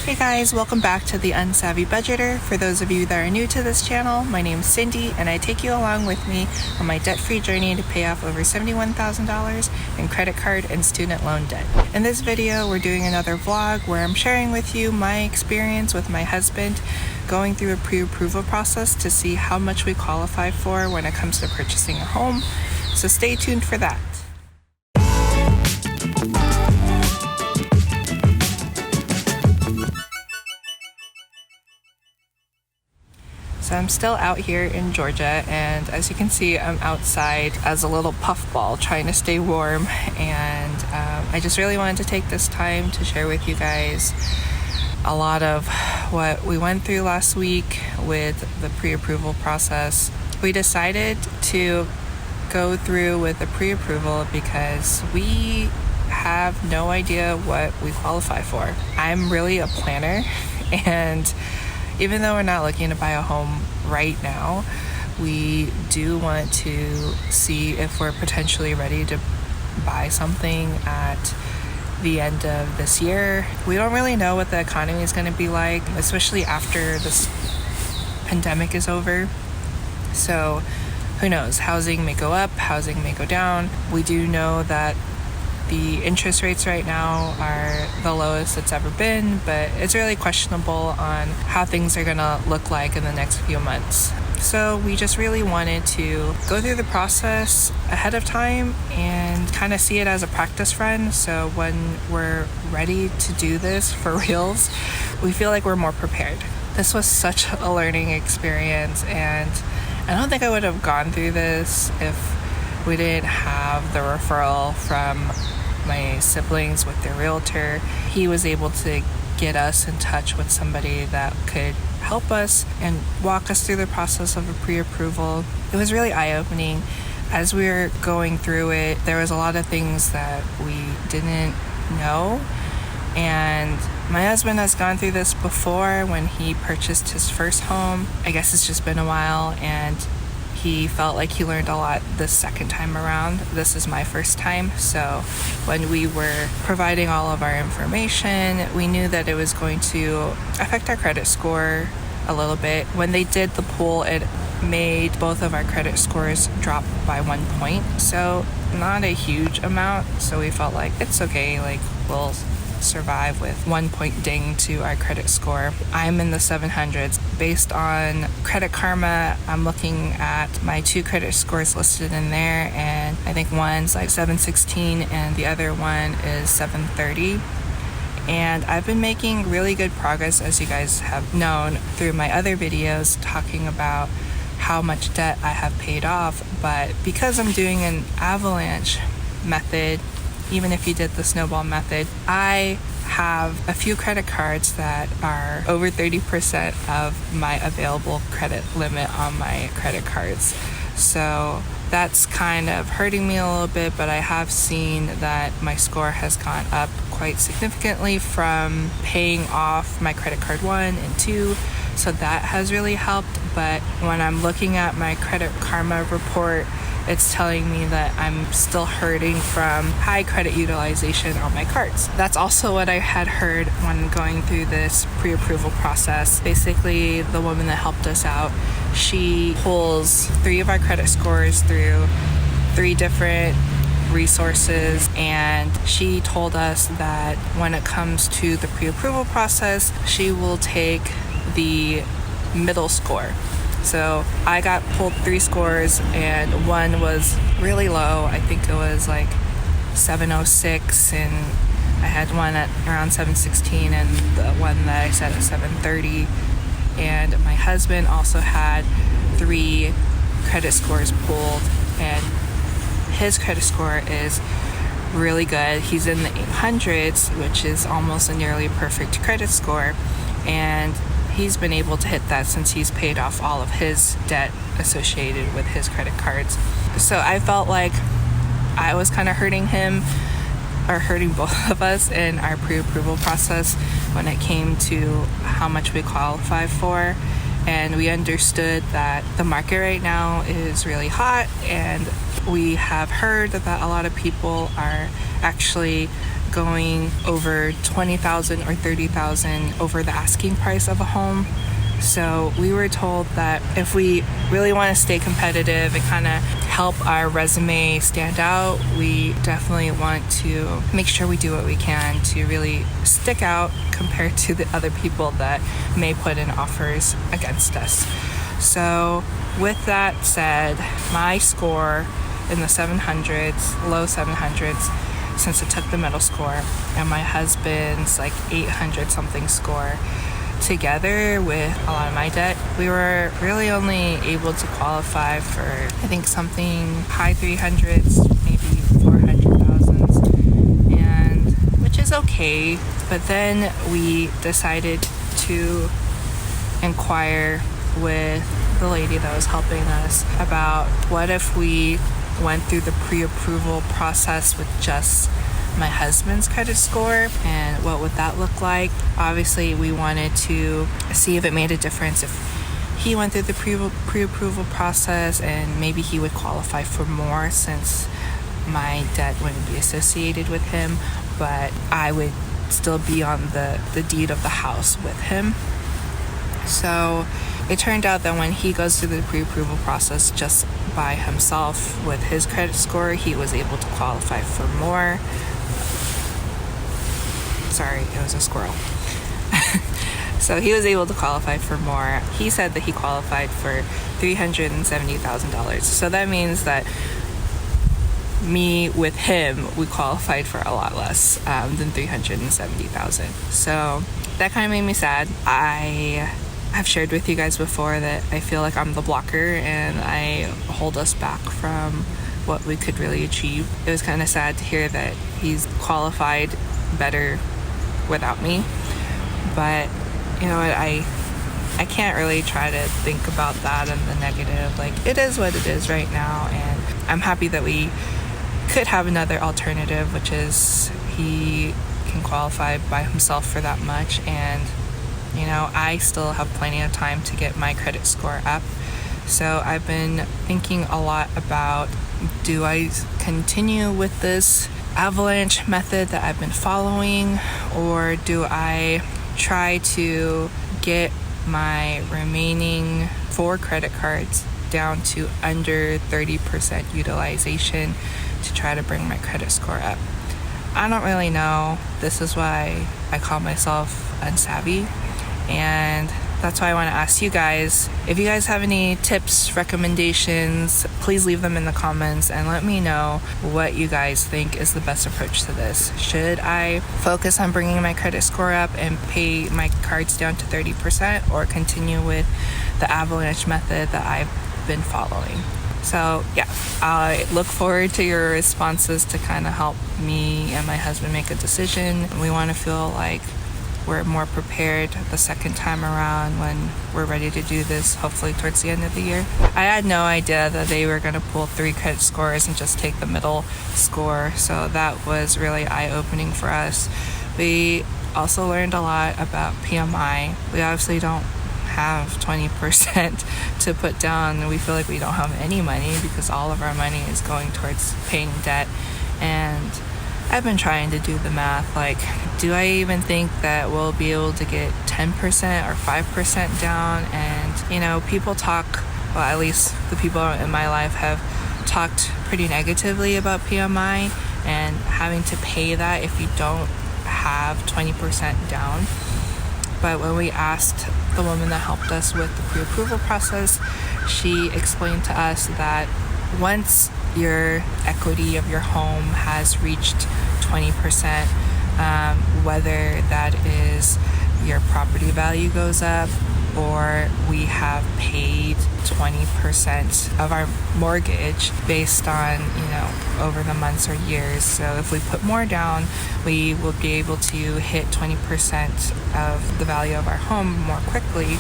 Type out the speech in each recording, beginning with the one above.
Hey guys, welcome back to the Unsavvy Budgeter. For those of you that are new to this channel, my name is Cindy and I take you along with me on my debt-free journey to pay off over $71,000 in credit card and student loan debt. In this video, we're doing another vlog where I'm sharing with you my experience with my husband going through a pre-approval process to see how much we qualify for when it comes to purchasing a home. So stay tuned for that. So I'm still out here in Georgia, and as you can see, I'm outside as a little puffball trying to stay warm, and I just really wanted to take this time to share with you guys a lot of what we went through last week with the pre-approval process. We decided to go through with the pre-approval because we have no idea what we qualify for. I'm really a planner, and even though we're not looking to buy a home right now, we do want to see if we're potentially ready to buy something at the end of this year. We don't really know what the economy is going to be like, especially after this pandemic is over. So who knows? Housing may go up, housing may go down. We do know that the interest rates right now are the lowest it's ever been, but it's really questionable on how things are gonna look like in the next few months. So we just really wanted to go through the process ahead of time and kind of see it as a practice run. So when we're ready to do this for reals, we feel like we're more prepared. This was such a learning experience, and I don't think I would have gone through this if we didn't have the referral from my siblings with their realtor. He was able to get us in touch with somebody that could help us and walk us through the process of a pre-approval. It was really eye-opening. As we were going through it, there was a lot of things that we didn't know, and my husband has gone through this before when he purchased his first home. I guess it's just been a while, and he felt like he learned a lot the second time around. This is my first time, so when we were providing all of our information, we knew that it was going to affect our credit score a little bit. When they did the pool, it made both of our credit scores drop by 1 point, so not a huge amount. So we felt like it's okay, like we'll survive with 1 point ding to our credit score. I'm in the 700s. Based on Credit Karma, I'm looking at my 2 credit scores listed in there, and I think one's like 716 and the other one is 730. And I've been making really good progress, as you guys have known through my other videos, talking about how much debt I have paid off. But because I'm doing an avalanche method, even if you did the snowball method, I have a few credit cards that are over 30% of my available credit limit on my credit cards. So that's kind of hurting me a little bit, but I have seen that my score has gone up quite significantly from paying off my credit card 1 and 2. So that has really helped. But when I'm looking at my Credit Karma report, it's telling me that I'm still hurting from high credit utilization on my cards. That's also what I had heard when going through this pre-approval process. Basically, the woman that helped us out, she pulls 3 of our credit scores through 3 different resources, and she told us that when it comes to the pre-approval process, she will take the middle score. So I got pulled 3 scores, and one was really low. I think it was like 706, and I had one at around 716 and the one that I said at 730. And my husband also had 3 credit scores pulled, and his credit score is really good. He's in the 800s, which is almost a nearly perfect credit score, and he's been able to hit that since he's paid off all of his debt associated with his credit cards. So I felt like I was kind of hurting him, or hurting both of us in our pre-approval process when it came to how much we qualify for. And we understood that the market right now is really hot, and we have heard that a lot of people are actually going over $20,000 or $30,000 over the asking price of a home. So we were told that if we really want to stay competitive and kind of help our resume stand out, we definitely want to make sure we do what we can to really stick out compared to the other people that may put in offers against us. So with that said, my score in the 700s, low 700s, since I took the middle score, and my husband's like 800 something score, together with a lot of my debt, we were really only able to qualify for, I think, something high 300s, maybe 400,000s, and which is okay. But then we decided to inquire with the lady that was helping us about what if we went through the pre-approval process with just my husband's credit score, and what would that look like. Obviously, we wanted to see if it made a difference if he went through the pre-approval process, and maybe he would qualify for more since my debt wouldn't be associated with him, but I would still be on the deed of the house with him. So it turned out that when he goes through the pre-approval process just by himself with his credit score, he was able to qualify for more. Sorry, it was a squirrel. So he was able to qualify for more. He said that he qualified for $370,000. So that means that me with him, we qualified for a lot less than $370,000. So that kind of made me sad. I have shared with you guys before that I feel like I'm the blocker and I hold us back from what we could really achieve. It was kind of sad to hear that he's qualified better without me, but you know what, I can't really try to think about that in the negative. Like, it is what it is right now, and I'm happy that we could have another alternative, which is he can qualify by himself for that much, and you know, I still have plenty of time to get my credit score up. So I've been thinking a lot about, do I continue with this avalanche method that I've been following, or do I try to get my remaining 4 credit cards down to under 30% utilization to try to bring my credit score up? I don't really know. This is why I call myself Unsavvy, and that's why I want to ask you guys, if you guys have any tips, recommendations, please leave them in the comments and let me know what you guys think is the best approach to this. Should I focus on bringing my credit score up and pay my cards down to 30%, or continue with the avalanche method that I've been following? So yeah, I look forward to your responses to kind of help me and my husband make a decision. We want to feel like we're more prepared the second time around when we're ready to do this, hopefully towards the end of the year. I had no idea that they were going to pull 3 credit scores and just take the middle score, so that was really eye-opening for us. We also learned a lot about PMI. We obviously don't have 20% to put down. We feel like we don't have any money because all of our money is going towards paying debt, and I've been trying to do the math, like, do I even think that we'll be able to get 10% or 5% down? And, you know, people talk, well, at least the people in my life have talked pretty negatively about PMI and having to pay that if you don't have 20% down. But when we asked the woman that helped us with the pre-approval process, she explained to us that once your equity of your home has reached 20%, whether that is your property value goes up or we have paid 20% of our mortgage based on, you know, over the months or years. So if we put more down, we will be able to hit 20% of the value of our home more quickly.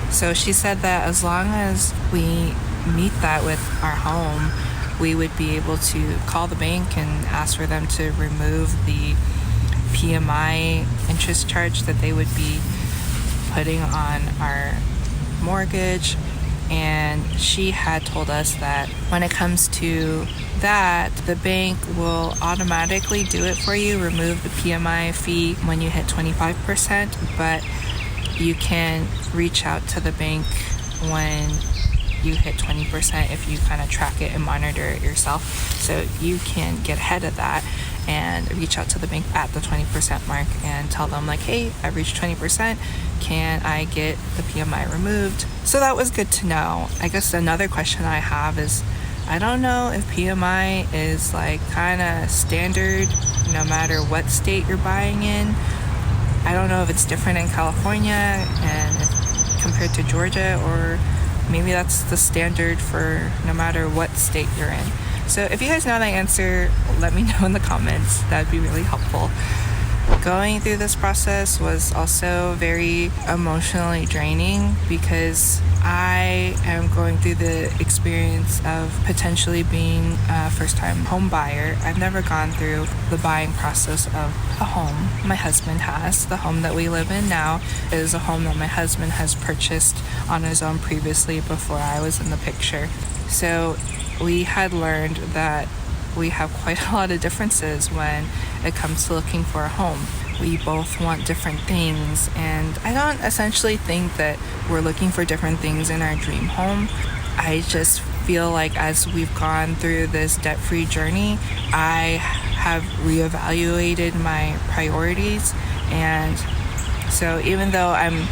So she said that as long as we meet that with our home, we would be able to call the bank and ask for them to remove the PMI interest charge that they would be putting on our mortgage, and she had told us that when it comes to that, the bank will automatically do it for you, remove the PMI fee when you hit 25%, but you can reach out to the bank when you hit 20% if you kind of track it and monitor it yourself. So you can get ahead of that and reach out to the bank at the 20% mark and tell them like, hey, I've reached 20%. Can I get the PMI removed? So that was good to know. I guess another question I have is, I don't know if PMI is like kind of standard no matter what state you're buying in. I don't know if it's different in California and compared to Georgia, or maybe that's the standard for no matter what state you're in. So if you guys know the answer, let me know in the comments. That'd be really helpful. Going through this process was also very emotionally draining because I am going through the experience of potentially being a first-time home buyer. I've never gone through the buying process of a home. My husband has. The home that we live in now is a home that my husband has purchased on his own previously before I was in the picture. So we had learned that we have quite a lot of differences when it comes to looking for a home. We both want different things, and I don't essentially think that we're looking for different things in our dream home. I just feel like as we've gone through this debt-free journey, I have reevaluated my priorities, and so even though I'm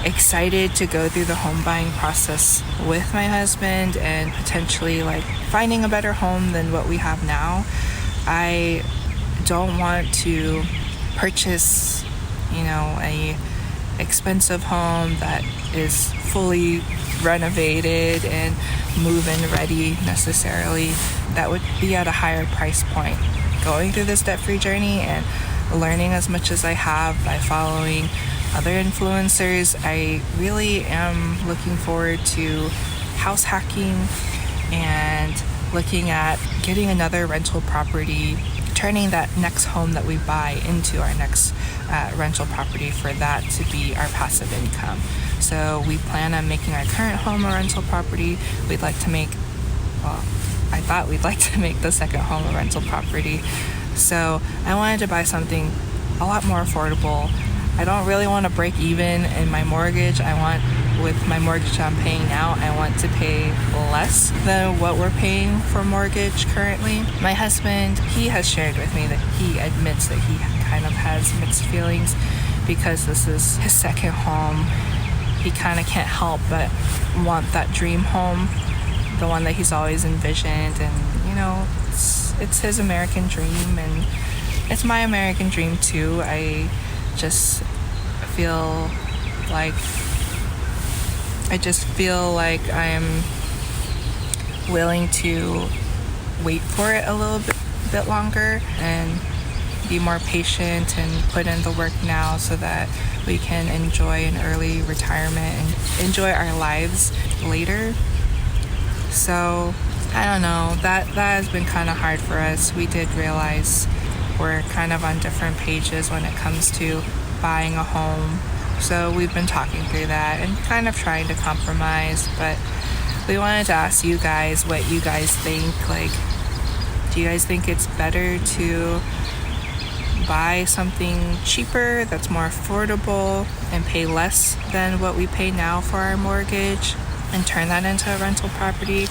excited to go through the home buying process with my husband and potentially like finding a better home than what we have now, I don't want to purchase, a expensive home that is fully renovated and move-in ready necessarily. That would be at a higher price point. Going through this debt-free journey and learning as much as I have by following other influencers, I really am looking forward to house hacking and looking at getting another rental property, turning that next home that we buy into our next rental property for that to be our passive income. So we plan on making our current home a rental property. I thought we'd like to make the second home a rental property. So I wanted to buy something a lot more affordable. I don't really want to break even in my mortgage. With my mortgage I'm paying now, I want to pay less than what we're paying for mortgage currently. My husband, he has shared with me that he admits that he kind of has mixed feelings because this is his second home. He kind of can't help but want that dream home, the one that he's always envisioned, and it's his American dream, and it's my American dream too. I just feel like I am willing to wait for it a little bit longer and be more patient and put in the work now so that we can enjoy an early retirement and enjoy our lives later. So I don't know, that has been kind of hard for us. We did realize we're kind of on different pages when it comes to buying a home. So we've been talking through that and kind of trying to compromise, but we wanted to ask you guys what you guys think. Like, do you guys think it's better to buy something cheaper that's more affordable and pay less than what we pay now for our mortgage and turn that into a rental property?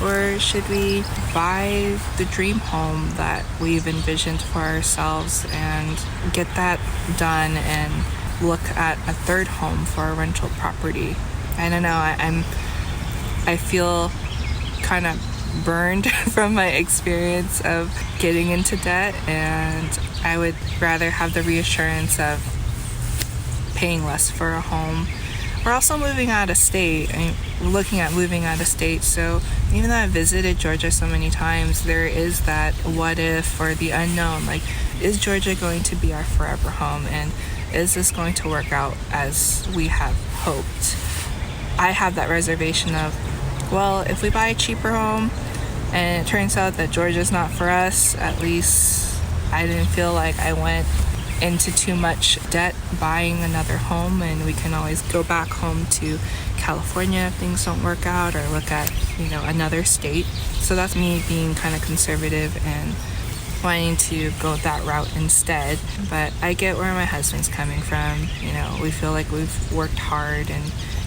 Or should we buy the dream home that we've envisioned for ourselves and get that done and look at a third home for a rental property? I don't know. I feel kind of burned from my experience of getting into debt, and I would rather have the reassurance of paying less for a home. We're also moving out of state. We're looking at moving out of state. So even though I visited Georgia so many times, there is that what if or the unknown. Like, is Georgia going to be our forever home? And is this going to work out as we have hoped? I have that reservation of, well, if we buy a cheaper home and it turns out that Georgia's not for us, at least I didn't feel like I went into too much debt buying another home, and we can always go back home to California if things don't work out, or look at, another state. So that's me being kind of conservative and wanting to go that route instead. But I get where my husband's coming from. We feel like we've worked hard and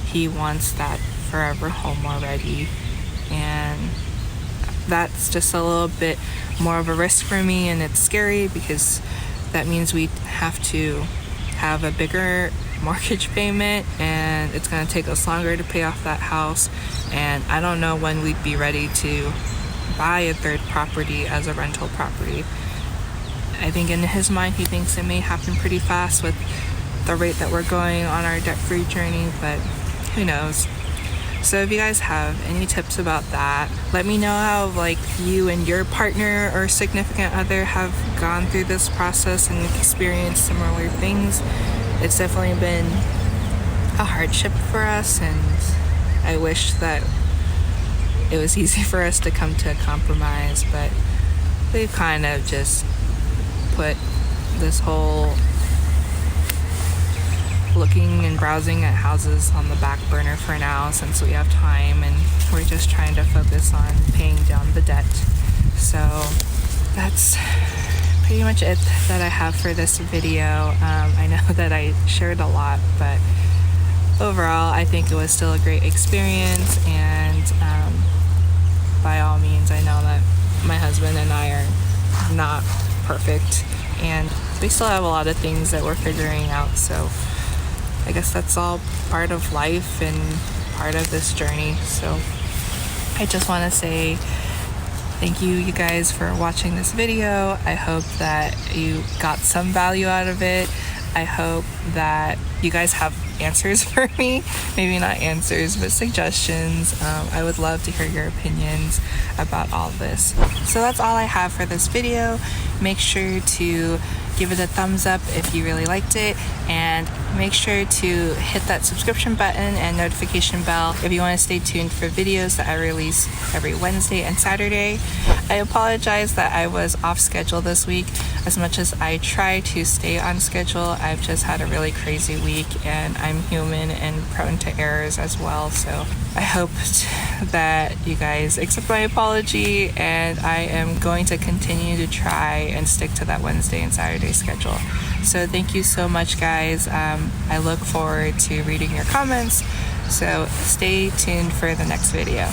he wants that forever home already. And that's just a little bit more of a risk for me, and it's scary because that means we have to have a bigger mortgage payment, and it's going to take us longer to pay off that house. And I don't know when we'd be ready to buy a third property as a rental property. I think in his mind he thinks it may happen pretty fast with the rate that we're going on our debt-free journey, but who knows. So if you guys have any tips about that, let me know how you and your partner or significant other have gone through this process and experienced similar things. It's definitely been a hardship for us, and I wish that it was easy for us to come to a compromise, but we've kind of just put this whole looking and browsing at houses on the back burner for now, since we have time, and we're just trying to focus on paying down the debt. So that's pretty much it that I have for this video. I know that I shared a lot, but overall I think it was still a great experience, and by all means I know that my husband and I are not perfect, and we still have a lot of things that we're figuring out. So I guess that's all part of life and part of this journey. So I just want to say thank you guys for watching this video. I hope that you got some value out of it. I hope that you guys have answers for me. Maybe not answers, but suggestions. I would love to hear your opinions about all this. So that's all I have for this video. Make sure to give it a thumbs up if you really liked it, and make sure to hit that subscription button and notification bell if you want to stay tuned for videos that I release every Wednesday and Saturday. I apologize that I was off schedule this week. As much as I try to stay on schedule, I've just had a really crazy week, and I'm human and prone to errors as well. So I hope that you guys accept my apology, and I am going to continue to try and stick to that Wednesday and Saturday schedule. So thank you so much, guys. I look forward to reading your comments, so stay tuned for the next video.